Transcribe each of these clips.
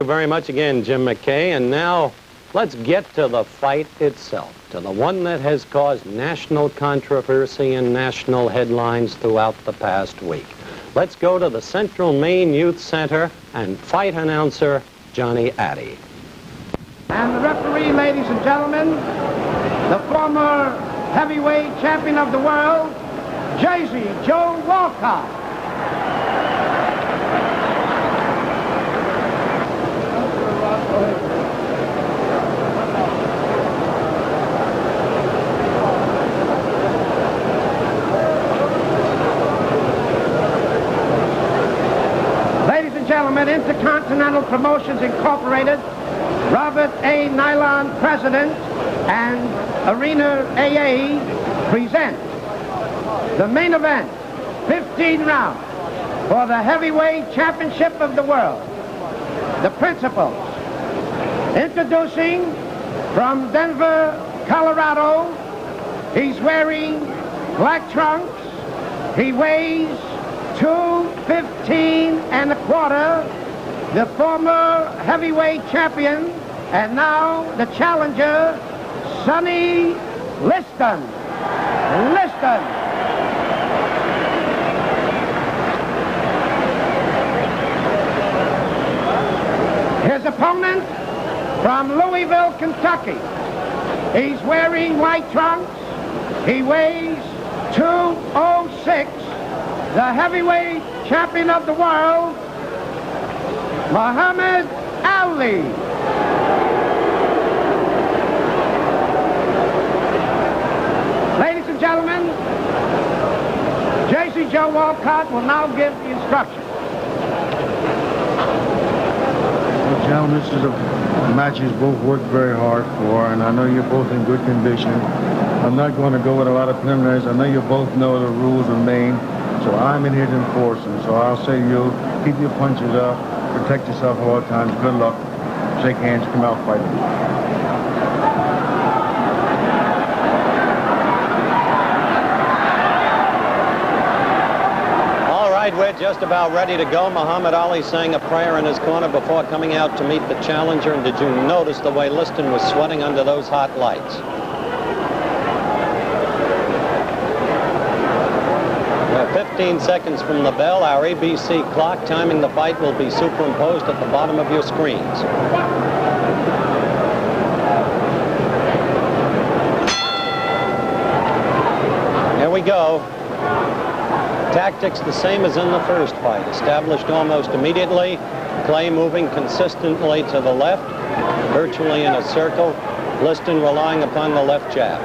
Thank you very much again, Jim McKay. And now let's get to the fight itself, to the one that has caused national controversy and national headlines throughout the past week. Let's go to the Central Maine Youth Center and fight announcer Johnny Addy. And the referee, ladies and gentlemen, the former heavyweight champion of the world, Jersey Joe Walcott. Ladies and gentlemen, Intercontinental Promotions Incorporated, Robert A. Nylon, President, and Arena AA present the main event, 15 rounds, for the heavyweight championship of the world. The principals, introducing from Denver, Colorado, he's wearing black trunks, he weighs 215 and a quarter, the former heavyweight champion, and now the challenger, Sonny Liston. His opponent from Louisville, Kentucky. He's wearing white trunks. He weighs 206. The heavyweight champion of the world, Muhammad Ali. Ladies and gentlemen, Jersey Joe Walcott will now give the instructions. Well, gentlemen, this is a match you both worked very hard for, and I know you're both in good condition. I'm not going to go with a lot of preliminaries. I know you both know the rules of Maine, so I'm in here to enforce them. So I'll say to you, keep your punches up, protect yourself at all times. Good luck. Shake hands, come out fighting. We're just about ready to go. Muhammad Ali saying a prayer in his corner before coming out to meet the challenger. And did you notice the way Liston was sweating under those hot lights? We're 15 seconds from the bell. Our ABC clock timing the fight will be superimposed at the bottom of your screens. Here we go. Tactics the same as in the first fight, established almost immediately. Clay moving consistently to the left, virtually in a circle. Liston relying upon the left jab.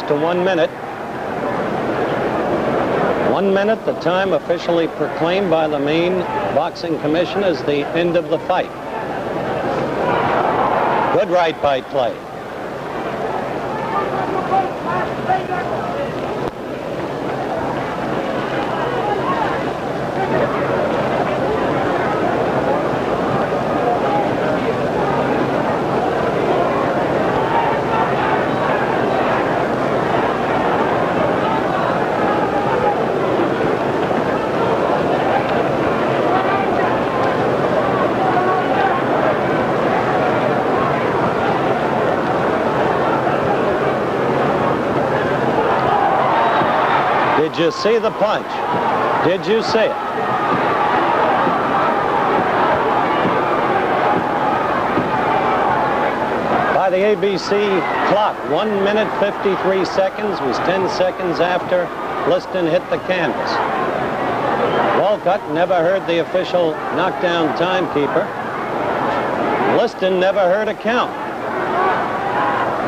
To 1 minute. 1 minute, the time officially proclaimed by the Maine Boxing Commission as the end of the fight. Good right by Clay. Did you see the punch? Did you see it? By the ABC clock, 1 minute 53 seconds was 10 seconds after Liston hit the canvas. Walcott never heard the official knockdown timekeeper. Liston never heard a count.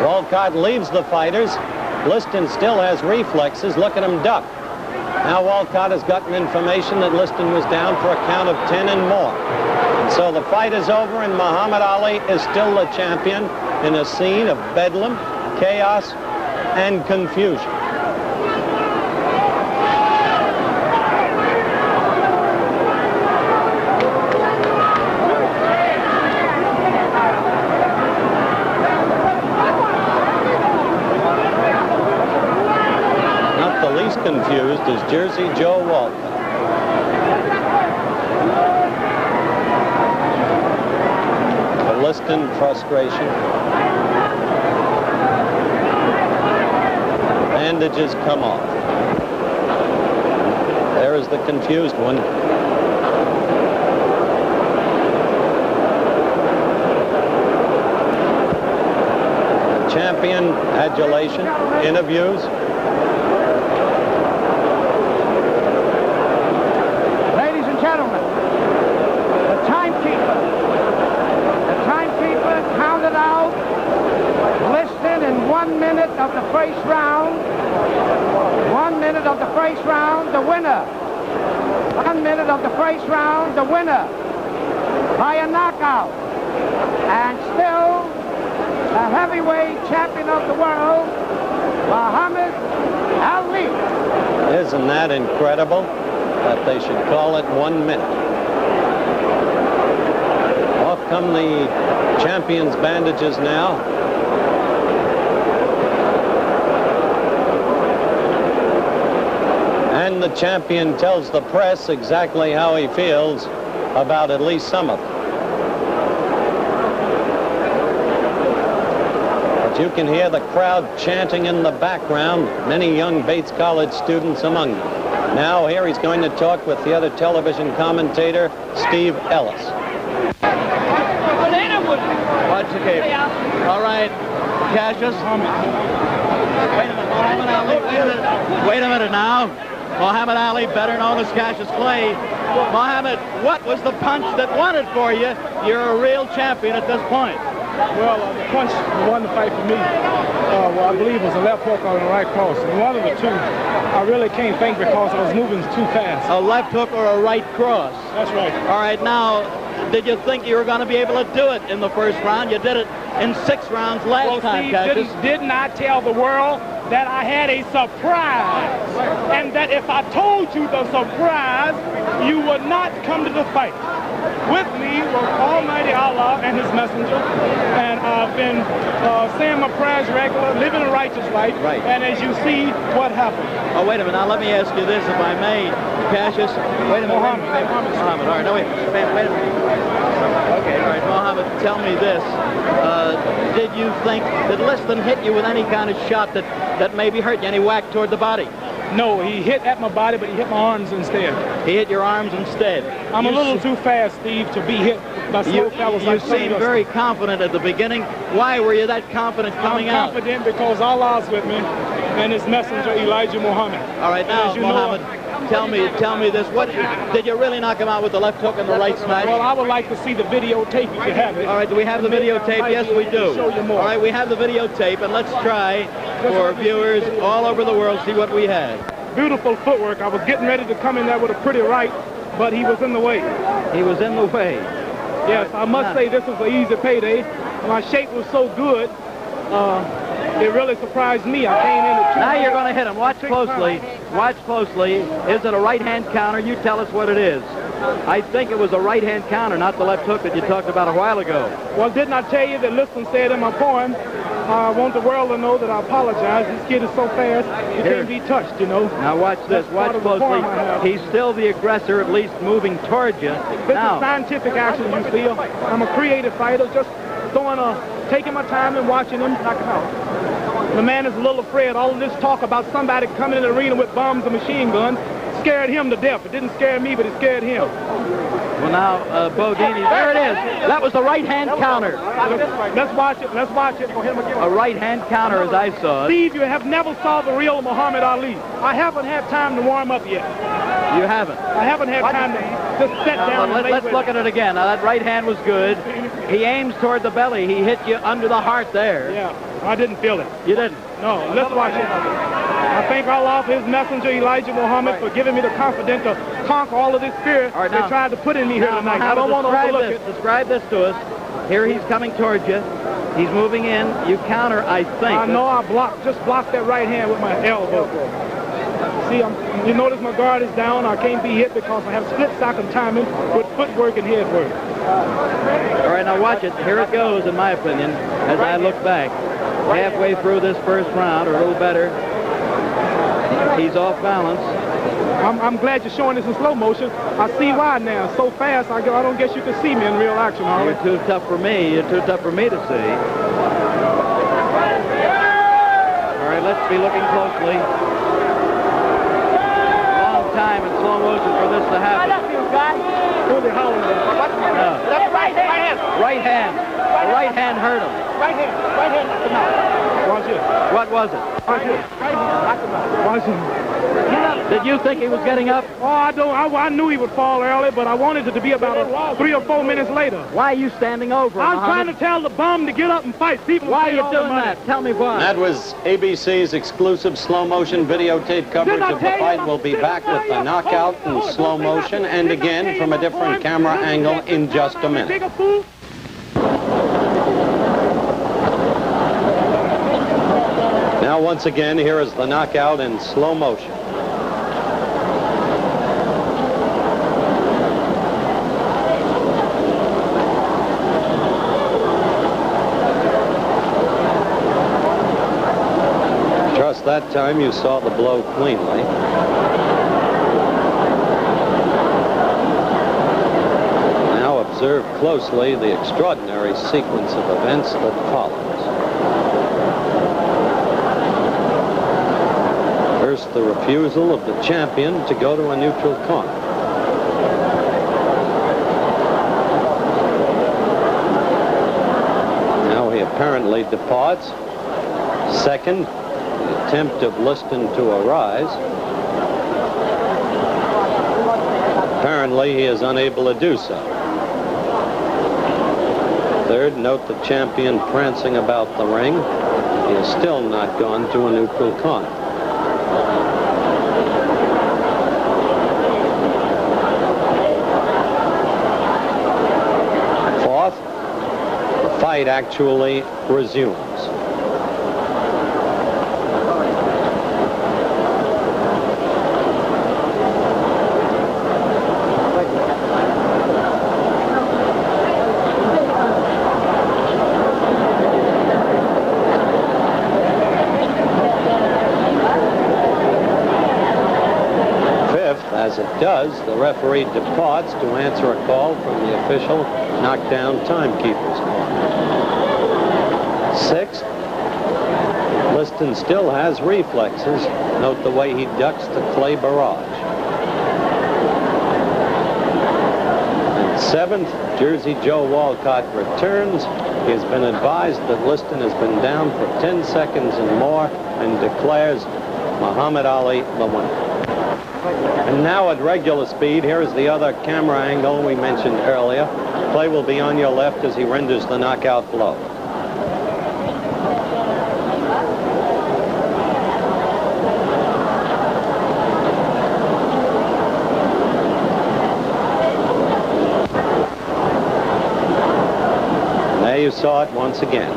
Walcott leaves the fighters. Liston still has reflexes. Look at him duck. Now Walcott has gotten information that Liston was down for a count of 10 and more. And so the fight is over, and Muhammad Ali is still the champion in a scene of bedlam, chaos, and confusion. Confused is Jersey Joe Walton. The Liston frustration. Bandages come off. There is the confused one. Champion adulation, interviews. Gentlemen, the timekeeper counted out Liston in 1 minute of the first round. 1 minute of the first round, the winner. 1 minute of the first round, the winner by a knockout. And still the heavyweight champion of the world, Muhammad Ali. Isn't that incredible? That they should call it 1 minute. Off come the champion's bandages now. And the champion tells the press exactly how he feels about at least some of them. But you can hear the crowd chanting in the background, many young Bates College students among them. Now here he's going to talk with the other television commentator, Steve Ellis. Watch the game. All right, Cassius. Wait a minute now. Muhammad Ali, better known as Cassius Clay. Muhammad, what was the punch that won it for you? You're a real champion at this point. Well, the punch that won the fight for me, well, I believe was a left hook or a right cross. And one of the two, I really can't think because I was moving too fast. A left hook or a right cross? That's right. All right, now, did you think you were going to be able to do it in the first round? You did it in 6 rounds last time, Cassius. Didn't I tell the world that I had a surprise? And that if I told you the surprise, you would not come to the fight. With me was Almighty Allah and his messenger, and I've been saying my prayers regular, living a righteous life, right. And as you see, what happened. Oh, wait a minute. Now, let me ask you this, if I may, Cassius. Wait a minute. Muhammad. All right, no, wait a minute. Okay, all right, Muhammad, tell me this. Did you think that Liston hit you with any kind of shot that maybe hurt you, any whack toward the body? No, he hit at my body, but he hit my arms instead. He hit your arms instead. I'm a little too fast, Steve, to be hit by slow fellas like you seemed very confident at the beginning. Why were you that confident coming out? I'm confident because Allah's with me and his messenger, Elijah Muhammad. All right, now, Muhammad, tell me this. What did you really knock him out with the left hook and the right smash? Well, I would like to see the videotape if you have it. All right, do we have the videotape? Yes, we do. Show you more. All right, we have the videotape, and let's try for viewers all over the world see what we had. Beautiful footwork. I was getting ready to come in there with a pretty right, but he was in the way. He was in the way. Yes, I must say this was an easy payday. My shape was so good, it really surprised me. I came in at 2. Now you're going to hit him. Watch closely. Watch closely. Is it a right-hand counter? You tell us what it is. I think it was a right-hand counter, not the left hook that you talked about a while ago. Well, didn't I tell you that Liston said in my poem, I want the world to know that I apologize. This kid is so fast, he can't be touched, you know. Now watch this. Watch closely. He's still the aggressor, at least moving towards you. This is scientific action, you feel. I'm a creative fighter, just taking my time and watching him knock him out. The man is a little afraid. All of this talk about somebody coming in the arena with bombs and machine guns scared him to death. It didn't scare me, but it scared him. Well, now, Bodini, there it is. That was the right-hand counter. Let's watch it. Let's watch it. A right-hand counter, as I saw it. Steve, you have never saw the real Muhammad Ali. I haven't had time to warm up yet. You haven't? I haven't had time to just sit down and let's look at it again. Now, that right hand was good. He aims toward the belly. He hit you under the heart there. Yeah, I didn't feel it. You didn't? No, let's watch it. I thank Allah for his messenger, Elijah Muhammad, for giving me the confidence to conquer all of this fear they tried to put in me here tonight. I don't want to overlook it. Describe this to us. Here he's coming towards you. He's moving in. You counter, I think. I know I just blocked that right hand with my elbow. See, you notice my guard is down. I can't be hit because I have split-second timing with footwork and head work. All right, now watch it. Here it goes, in my opinion, as I look back. Halfway through this first round, or a little better. He's off balance. I'm glad you're showing this in slow motion. I see why now. So fast, I don't guess you can see me in real action. You're too tough for me. You're too tough for me to see. All right, let's be looking closely. Long time in slow motion for this to happen. Who's he howling about? No. That's right hand. Right hand. The right hand hurt him. Right hand. Right hand. Knock him out. Watch it. What was it? Right hand. Right hand. Knock him out. Watch him. Did you think he was getting up? Oh, I knew he would fall early, but I wanted it to be about 3 or 4 minutes later. Why are you standing over him, I'm trying to tell the bum to get up and fight. People why are you doing that? Tell me why. That was ABC's exclusive slow motion videotape coverage of the fight. We'll be back with the knockout in slow motion and again from a different camera angle in just a minute. Now, once again, here is the knockout in slow motion. Just that time, you saw the blow cleanly. Now observe closely the extraordinary sequence of events that follows. First, the refusal of the champion to go to a neutral corner. Now he apparently departs. Second, the attempt of Liston to arise. Apparently, he is unable to do so. Third, note the champion prancing about the ring. He has still not gone to a neutral corner. Fourth, the fight actually resumes. As it does, the referee departs to answer a call from the official knockdown timekeeper's corner. Sixth, Liston still has reflexes. Note the way he ducks the clay barrage. And seventh, Jersey Joe Walcott returns. He has been advised that Liston has been down for 10 seconds and more and declares Muhammad Ali the winner. And now at regular speed, here is the other camera angle we mentioned earlier. Play will be on your left as he renders the knockout blow. And there you saw it once again.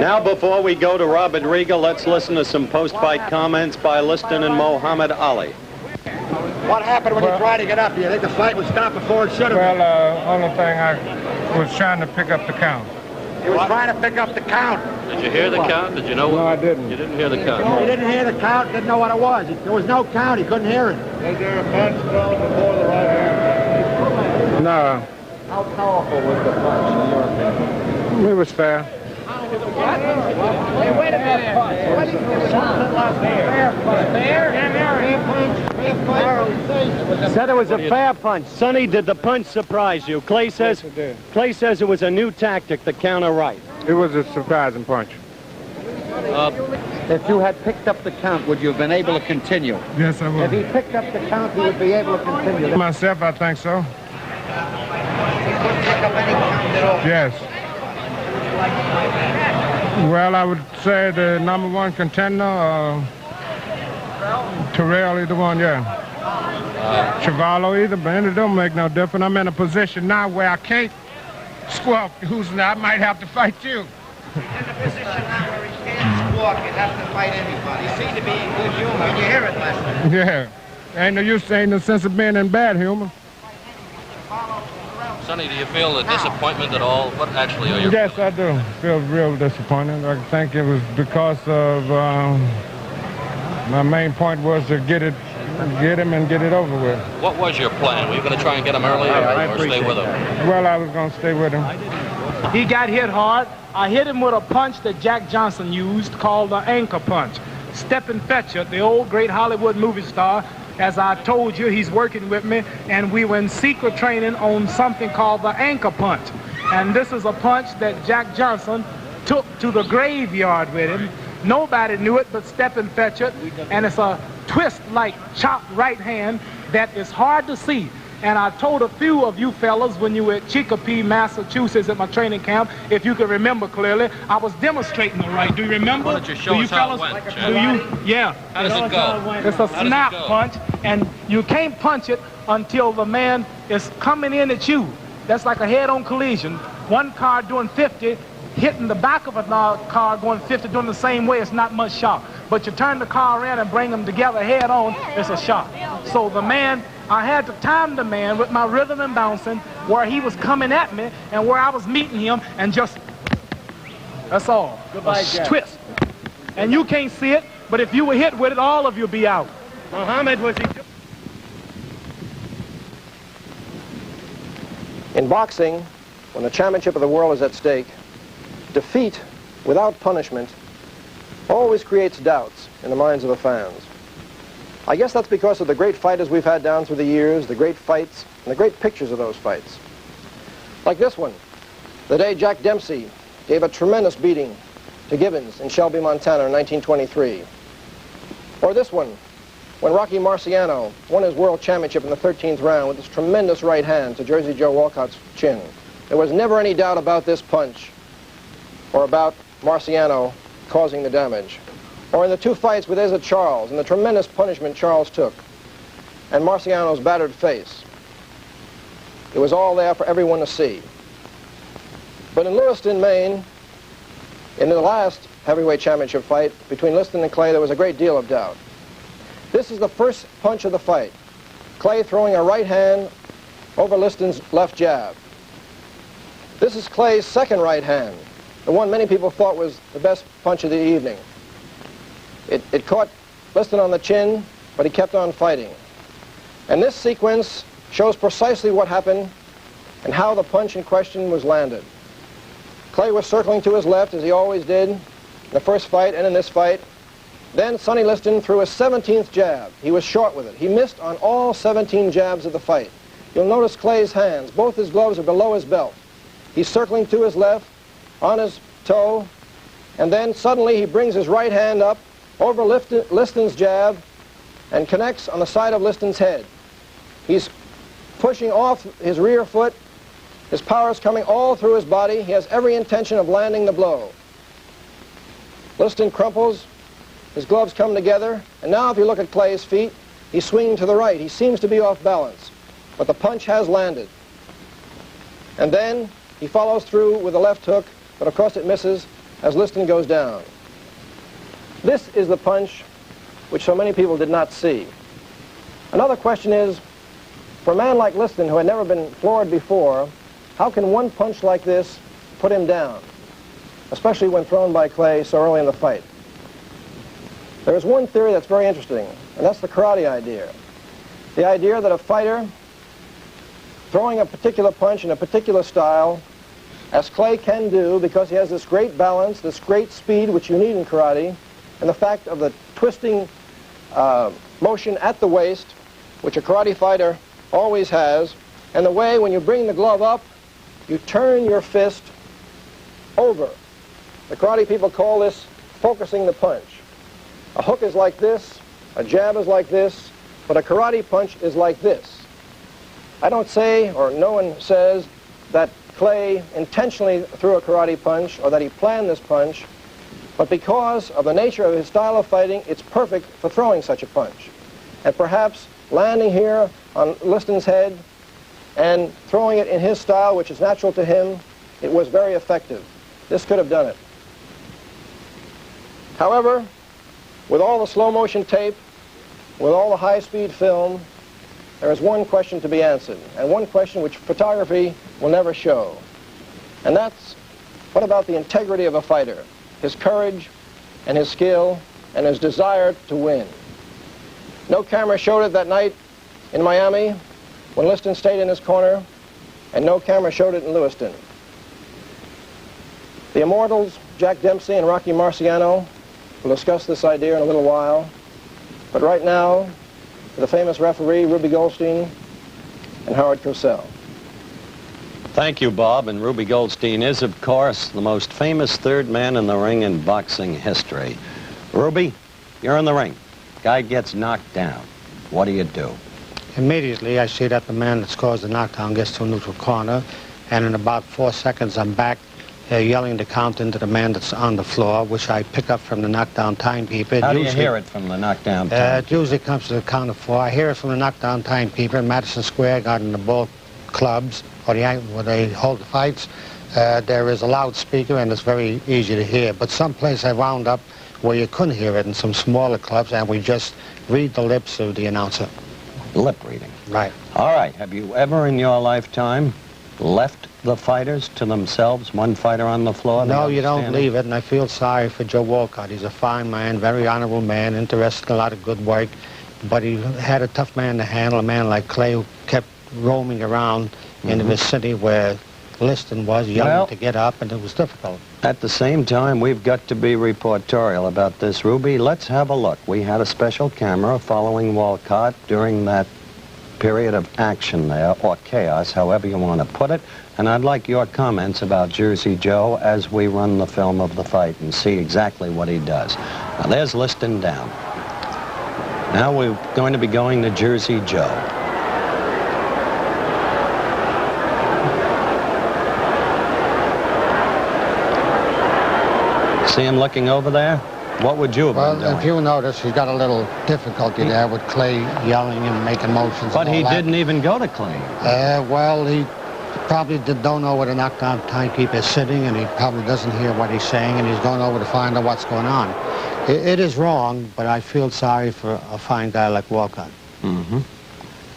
Now, before we go to Robert Riga, let's listen to some post-fight comments by Liston and Muhammad Ali. What happened when you tried to get up? Do you think the fight would stop before it should have? Well, only thing I was trying to pick up the count. He was trying to pick up the count. Did you hear the count? Did you know? No, I didn't. You didn't hear the count? He didn't hear the count, didn't know what it was. There was no count, he couldn't hear it. Was there a punch thrown before the right hand? No. How powerful was the punch in your opinion? It was fair. How Hey, wait a minute. What is this? Said it was a fair punch. Sonny, did the punch surprise you? Clay says it was a new tactic, the counter right. It was a surprising punch. If you had picked up the count, would you have been able to continue? Yes, I If he picked up the count, he would be able to continue. Myself, I think so. Yes. Well, I would say the #1 contender, Terrell, either one, yeah. Chavallo, either, but it don't make no difference. I'm in a position now where I can't squawk who's not. I might have to fight you. In the position now where he can't squawk and have to fight anybody. He seemed to be in good humor. You hear it, Lester? Yeah. Ain't no use, ain't no sense of being in bad humor. Sonny, do you feel a disappointment at all? What actually are your Yes, feelings? I do. Feel real disappointed. I think it was because of my main point was to get him and get it over with. What was your plan? Were you going to try and get him early or stay with him? Well, I was going to stay with him. He got hit hard. I hit him with a punch that Jack Johnson used called the anchor punch. Stephen Fetcher, the old great Hollywood movie star, as I told you, he's working with me, and we were in secret training on something called the anchor punch. And this is a punch that Jack Johnson took to the graveyard with him. Nobody knew it but Stephen Fetcher, and it's a twist-like chopped right hand that is hard to see. And I told a few of you fellas when you were at Chicopee, Massachusetts at my training camp, if you can remember clearly, I was demonstrating the right. Do you remember? Why don't you show us how it went, Jack? Do you? Yeah. How does it go? It's a How does it snap go? punch, and you can't punch it until the man is coming in at you. That's like a head-on collision. One car doing 50, hitting the back of another car going 50, doing the same way, it's not much shock. But you turn the car around and bring them together head-on, it's a shock. So the man, I had to time the man with my rhythm and bouncing where he was coming at me and where I was meeting him, and just, that's all. Goodbye, A Jack. twist. And you can't see it, but if you were hit with it, all of you be out. Muhammad, was he... In boxing, when the championship of the world is at stake, defeat without punishment always creates doubts in the minds of the fans. I guess that's because of the great fighters we've had down through the years, the great fights, and the great pictures of those fights. Like this one, the day Jack Dempsey gave a tremendous beating to Gibbons in Shelby, Montana in 1923. Or this one, when Rocky Marciano won his world championship in the 13th round with his tremendous right hand to Jersey Joe Walcott's chin. There was never any doubt about this punch or about Marciano causing the damage. Or in the two fights with Izza Charles and the tremendous punishment Charles took and Marciano's battered face. It was all there for everyone to see. But in Lewiston, Maine, in the last heavyweight championship fight between Liston and Clay, there was a great deal of doubt. This is the first punch of the fight. Clay throwing a right hand over Liston's left jab. This is Clay's second right hand, the one many people thought was the best punch of the evening. It caught Liston on the chin, but he kept on fighting. And this sequence shows precisely what happened and how the punch in question was landed. Clay was circling to his left, as he always did in the first fight and in this fight. Then Sonny Liston threw a 17th jab. He was short with it. He missed on all 17 jabs of the fight. You'll notice Clay's hands. Both his gloves are below his belt. He's circling to his left, on his toe, and then suddenly he brings his right hand up over Liston's jab and connects on the side of Liston's head. He's pushing off his rear foot. His power is coming all through his body. He has every intention of landing the blow. Liston crumples. His gloves come together. And now if you look at Clay's feet, he's swinging to the right. He seems to be off balance. But the punch has landed. And then he follows through with a left hook, but of course it misses as Liston goes down. This is the punch which so many people did not see. Another question is, for a man like Liston, who had never been floored before, how can one punch like this put him down, especially when thrown by Clay so early in the fight? There is one theory that's very interesting, and that's the karate idea. The idea that a fighter throwing a particular punch in a particular style as Clay can do, because he has this great balance, this great speed which you need in karate, and the fact of the twisting motion at the waist, which a karate fighter always has, and the way when you bring the glove up, you turn your fist over. The karate people call this focusing the punch. A hook is like this, a jab is like this, but a karate punch is like this. I don't say, or no one says, that Clay intentionally threw a karate punch or that he planned this punch, but because of the nature of his style of fighting, it's perfect for throwing such a punch. And perhaps landing here on Liston's head and throwing it in his style, which is natural to him, it was very effective. This could have done it. However, with all the slow motion tape, with all the high-speed film, there is one question to be answered, and one question which photography will never show. And that's, what about the integrity of a fighter, his courage and his skill and his desire to win? No camera showed it that night in Miami when Liston stayed in his corner, and no camera showed it in Lewiston. The immortals, Jack Dempsey and Rocky Marciano, will discuss this idea in a little while, but right now, the famous referee, Ruby Goldstein, and Howard Cosell. Thank you, Bob. And Ruby Goldstein is, of course, the most famous third man in the ring in boxing history. Ruby, you're in the ring. Guy gets knocked down. What do you do? Immediately, I see that the man that's caused the knockdown gets to a neutral corner, and in about 4 seconds, I'm back yelling the count into the man that's on the floor, which I pick up from the knockdown timekeeper. How do you hear it from the knockdown timekeeper? It usually comes to the count of 4. I hear it from the knockdown timekeeper in Madison Square Garden, the Bull Clubs, or where they hold the fights. There is a loudspeaker, and it's very easy to hear. But someplace I wound up where you couldn't hear it in some smaller clubs, and we just read the lips of the announcer. Lip reading. Right. All right. Have you ever in your lifetime left the fighters to themselves, one fighter on the floor? No, you don't leave it, and I feel sorry for Joe Walcott. He's a fine man, very honorable man, interested in a lot of good work, but he had a tough man to handle, a man like Clay who kept roaming around in the vicinity where Liston was, yelling to get up, and it was difficult. At the same time, we've got to be reportorial about this, Ruby. Let's have a look. We had a special camera following Walcott during that period of action there, or chaos, however you want to put it. And I'd like your comments about Jersey Joe as we run the film of the fight and see exactly what he does. Now, there's Liston down. Now we're going to be going to Jersey Joe. See him looking over there? What would you have been doing? Well, if you notice, he's got a little difficulty there with Clay yelling and making motions. But he didn't even go to Clay. Well, he probably don't know where the knockdown timekeeper is sitting, and he probably doesn't hear what he's saying, and he's going over to find out what's going on. It is wrong, but I feel sorry for a fine guy like Walcott.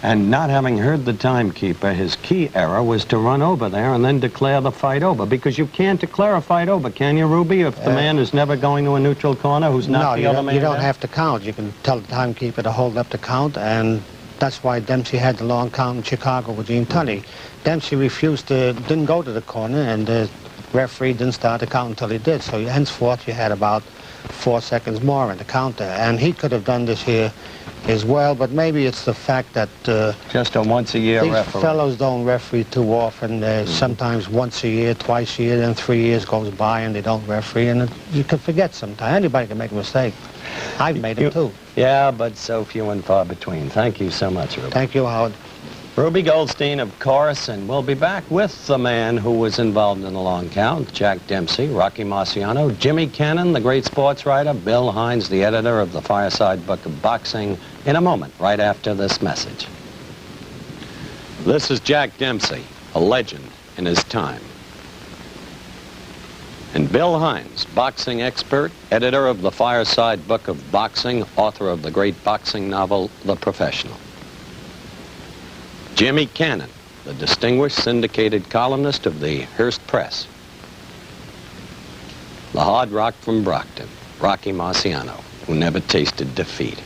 And not having heard the timekeeper, his key error was to run over there and then declare the fight over, because you can't declare a fight over, can you, Ruby, if the man is never going to a neutral corner who's not the other man? No, you don't have to count. You can tell the timekeeper to hold up the count, and that's why Dempsey had the long count in Chicago with Gene Tunney. Dempsey didn't go to the corner, and the referee didn't start the count until he did, so henceforth you had about 4 seconds more in the counter, and he could have done this here as well, but maybe it's the fact that just a once-a-year these referee. Fellows don't referee too often. Sometimes once a year, twice a year, then 3 years goes by and they don't referee, and you can forget sometimes. Anybody can make a mistake. I've made them too. Yeah, but so few and far between. Thank you so much, Ruby. Thank you, Howard. Ruby Goldstein, of course, and we'll be back with the man who was involved in the long count, Jack Dempsey, Rocky Marciano, Jimmy Cannon, the great sports writer, Bill Hines, the editor of the Fireside Book of Boxing, in a moment, right after this message. This is Jack Dempsey, a legend in his time. And Bill Hines, boxing expert, editor of the Fireside Book of Boxing, author of the great boxing novel, The Professional. Jimmy Cannon, the distinguished syndicated columnist of the Hearst Press. The hard rock from Brockton, Rocky Marciano, who never tasted defeat.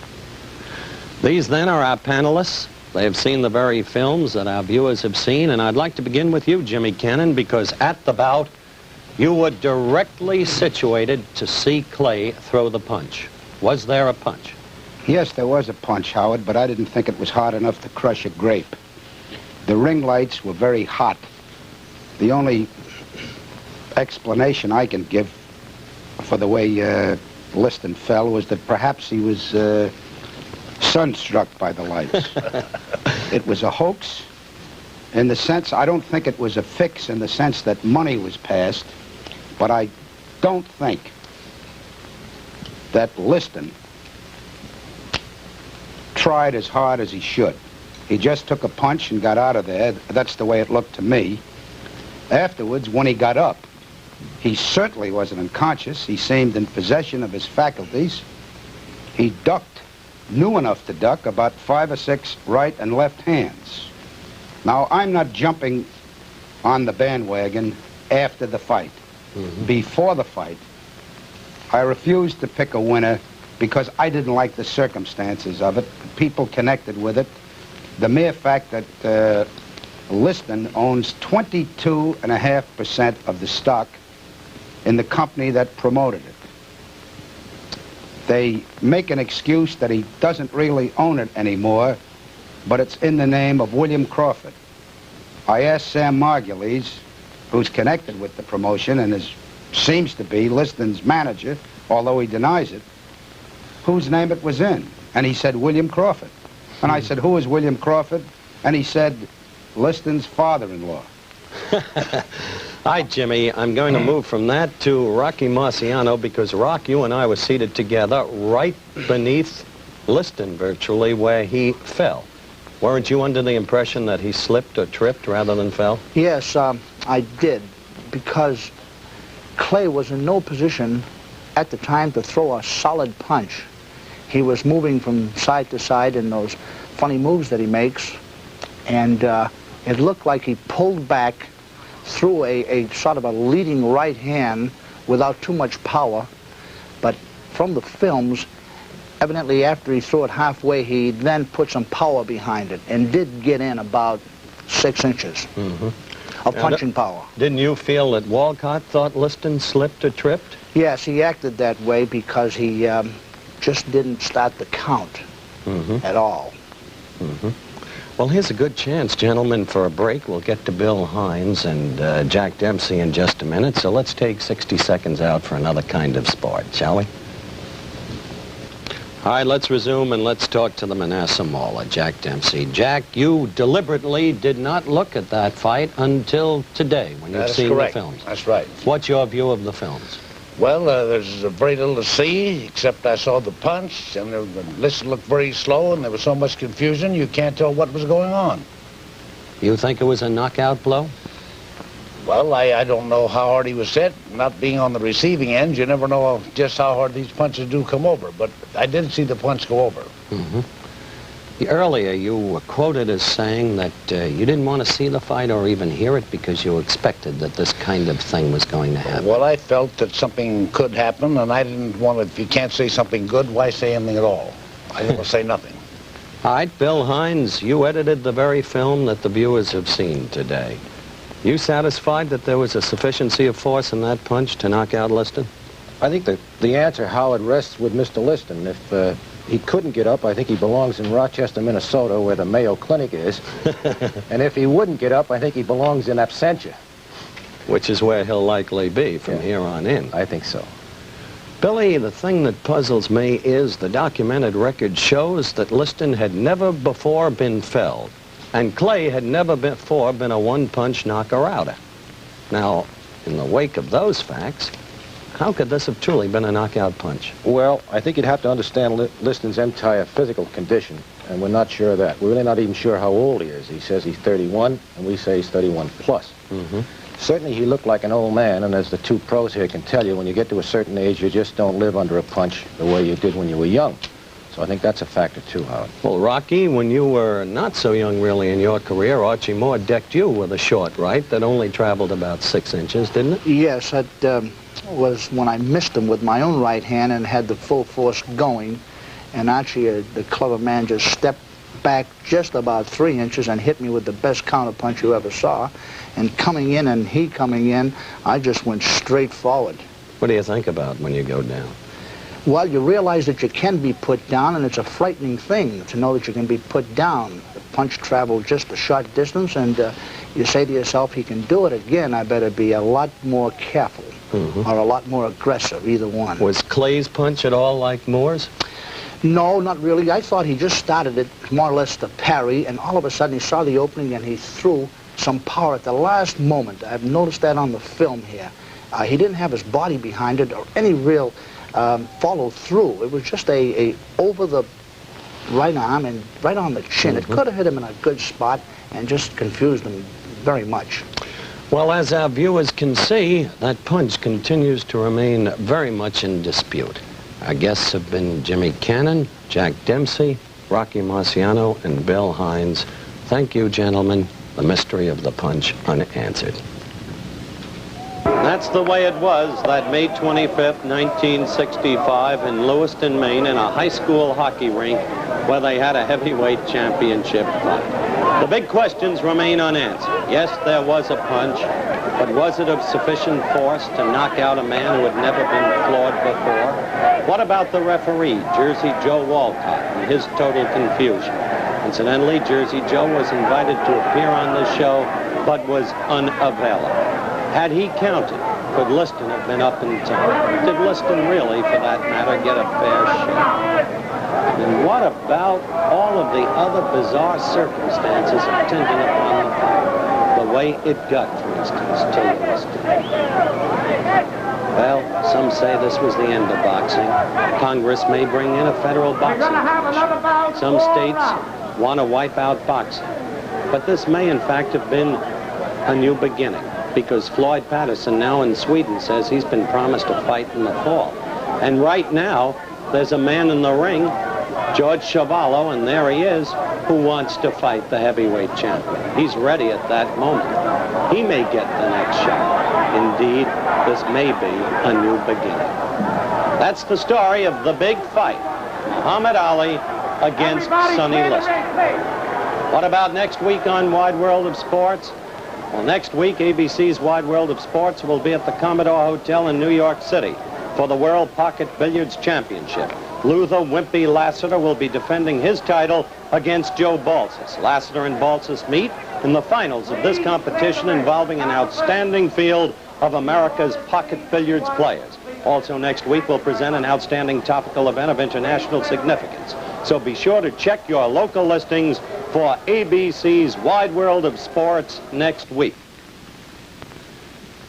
These then are our panelists, They have seen the very films that our viewers have seen, and I'd like to begin with you, Jimmy Cannon, because at the bout, you were directly situated to see Clay throw the punch. Was there a punch? Yes, there was a punch, Howard, but I didn't think it was hard enough to crush a grape. The ring lights were very hot. The only explanation I can give for the way Liston fell was that perhaps he was sunstruck by the lights. It was a hoax in the sense, I don't think it was a fix in the sense that money was passed, but I don't think that Liston tried as hard as he should. He just took a punch and got out of there. That's the way it looked to me. Afterwards, when he got up, he certainly wasn't unconscious. He seemed in possession of his faculties. He ducked, knew enough to duck, about 5 or 6 right and left hands. Now, I'm not jumping on the bandwagon after the fight. Before the fight, I refused to pick a winner because I didn't like the circumstances of it, the people connected with it, the mere fact that Liston owns 22.5% of the stock in the company that promoted it. They make an excuse that he doesn't really own it anymore, but it's in the name of William Crawford. I asked Sam Margulies, who's connected with the promotion and seems to be Liston's manager, although he denies it, whose name it was in. And he said, William Crawford. And I said, who is William Crawford? And he said, Liston's father-in-law. Hi, Jimmy. I'm going to move from that to Rocky Marciano because, Rock, you and I were seated together right beneath Liston, virtually, where he fell. Weren't you under the impression that he slipped or tripped rather than fell? Yes, I did, because Clay was in no position at the time to throw a solid punch. He was moving from side to side in those funny moves that he makes, and it looked like he pulled back through a sort of a leading right hand without too much power. But from the films, evidently after he threw it halfway, he then put some power behind it and did get in about 6 inches of punching power. Didn't you feel that Walcott thought Liston slipped or tripped? Yes, he acted that way because he just didn't start the count at all. Well, here's a good chance, gentlemen, for a break. We'll get to Bill Hines and Jack Dempsey in just a minute, so let's take 60 seconds out for another kind of sport, shall we? All right, let's resume and let's talk to the Manasseh Mauler, Jack Dempsey. Jack, you deliberately did not look at that fight until today when you've seen the films. That's right. What's your view of the films? Well, there's very little to see, except I saw the punch, and the list looked very slow, and there was so much confusion, you can't tell what was going on. You think it was a knockout blow? Well, I don't know how hard he was hit. Not being on the receiving end, you never know just how hard these punches do come over, but I did see the punch go over. Earlier, you were quoted as saying that you didn't want to see the fight or even hear it because you expected that this kind of thing was going to happen. Well, I felt that something could happen, and I didn't want to, if you can't say something good, why say anything at all? I didn't want to say nothing. All right, Bill Hines, you edited the very film that the viewers have seen today. You satisfied that there was a sufficiency of force in that punch to knock out Liston? I think the answer, Howard, rests with Mr. Liston. If he couldn't get up, I think he belongs in Rochester, Minnesota, where the Mayo Clinic is. And if he wouldn't get up, I think he belongs in absentia. Which is where he'll likely be from here on in. I think so. Billy, the thing that puzzles me is the documented record shows that Liston had never before been felled, and Clay had never before been a one-punch knocker-outer. Now, in the wake of those facts, how could this have truly been a knockout punch? Well, I think you'd have to understand Liston's entire physical condition, and we're not sure of that. We're really not even sure how old he is. He says he's 31, and we say he's 31 plus. Certainly he looked like an old man, and as the two pros here can tell you, when you get to a certain age, you just don't live under a punch the way you did when you were young. So I think that's a factor too, Howard. Well, Rocky, when you were not so young really in your career, Archie Moore decked you with a short right that only traveled about 6 inches, didn't it? Yes, that was when I missed him with my own right hand and had the full force going, and Archie, the clever man, just stepped back just about 3 inches and hit me with the best counterpunch you ever saw. And coming in and he coming in, I just went straight forward. What do you think about when you go down? Well, you realize that you can be put down, and it's a frightening thing to know that you can be put down. The punch traveled just a short distance, and you say to yourself, he can do it again, I better be a lot more careful, or a lot more aggressive, either one. Was Clay's punch at all like Moore's? No, not really. I thought he just started it more or less to parry, and all of a sudden he saw the opening and he threw some power at the last moment. I've noticed that on the film here. He didn't have his body behind it or any real follow through. It was just a over the right arm and right on the chin. It could have hit him in a good spot and just confused him very much. Well, as our viewers can see, that punch continues to remain very much in dispute. Our guests have been Jimmy Cannon, Jack Dempsey, Rocky Marciano, and Bill Hines. Thank you, gentlemen. The mystery of the punch unanswered. That's the way it was that May 25th, 1965 in Lewiston, Maine, in a high school hockey rink where they had a heavyweight championship fight. The big questions remain unanswered. Yes, there was a punch, but was it of sufficient force to knock out a man who had never been floored before? What about the referee, Jersey Joe Walcott, and his total confusion? Incidentally, Jersey Joe was invited to appear on this show, but was unavailable. Had he counted, could Liston have been up in time? Did Liston really, for that matter, get a fair shake? And what about all of the other bizarre circumstances attending upon the fight? The way it got, for instance, to Lewiston. Well, some say this was the end of boxing. Congress may bring in a federal boxing commission. Some states want to wipe out boxing. But this may, in fact, have been a new beginning, because Floyd Patterson now in Sweden says he's been promised a fight in the fall. And right now, there's a man in the ring, George Chavallo, and there he is, who wants to fight the heavyweight champion. He's ready at that moment. He may get the next shot. Indeed, this may be a new beginning. That's the story of the big fight, Muhammad Ali against Sonny Liston. What about next week on Wide World of Sports? Well, next week, ABC's Wide World of Sports will be at the Commodore Hotel in New York City for the World Pocket Billiards Championship. Luther Wimpy Lassiter will be defending his title against Joe Balsas. Lassiter and Balsas meet in the finals of this competition involving an outstanding field of America's pocket billiards players. Also next week, we'll present an outstanding topical event of international significance. So be sure to check your local listings for ABC's Wide World of Sports next week.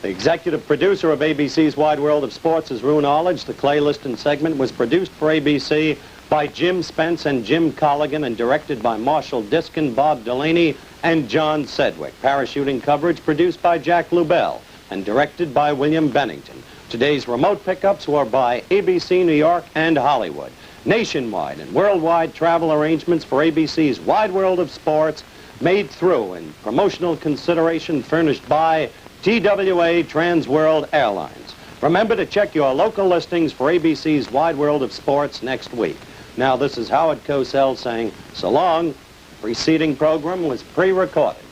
The executive producer of ABC's Wide World of Sports is Rune Arledge. The Clay Liston segment was produced for ABC by Jim Spence and Jim Colligan and directed by Marshall Diskin, Bob Delaney, and John Sedgwick. Parachuting coverage produced by Jack Lubell and directed by William Bennington. Today's remote pickups were by ABC New York and Hollywood. Nationwide and worldwide travel arrangements for ABC's Wide World of Sports made through and promotional consideration furnished by TWA Trans World Airlines. Remember to check your local listings for ABC's Wide World of Sports next week. Now, this is Howard Cosell saying so long. The preceding program was pre-recorded.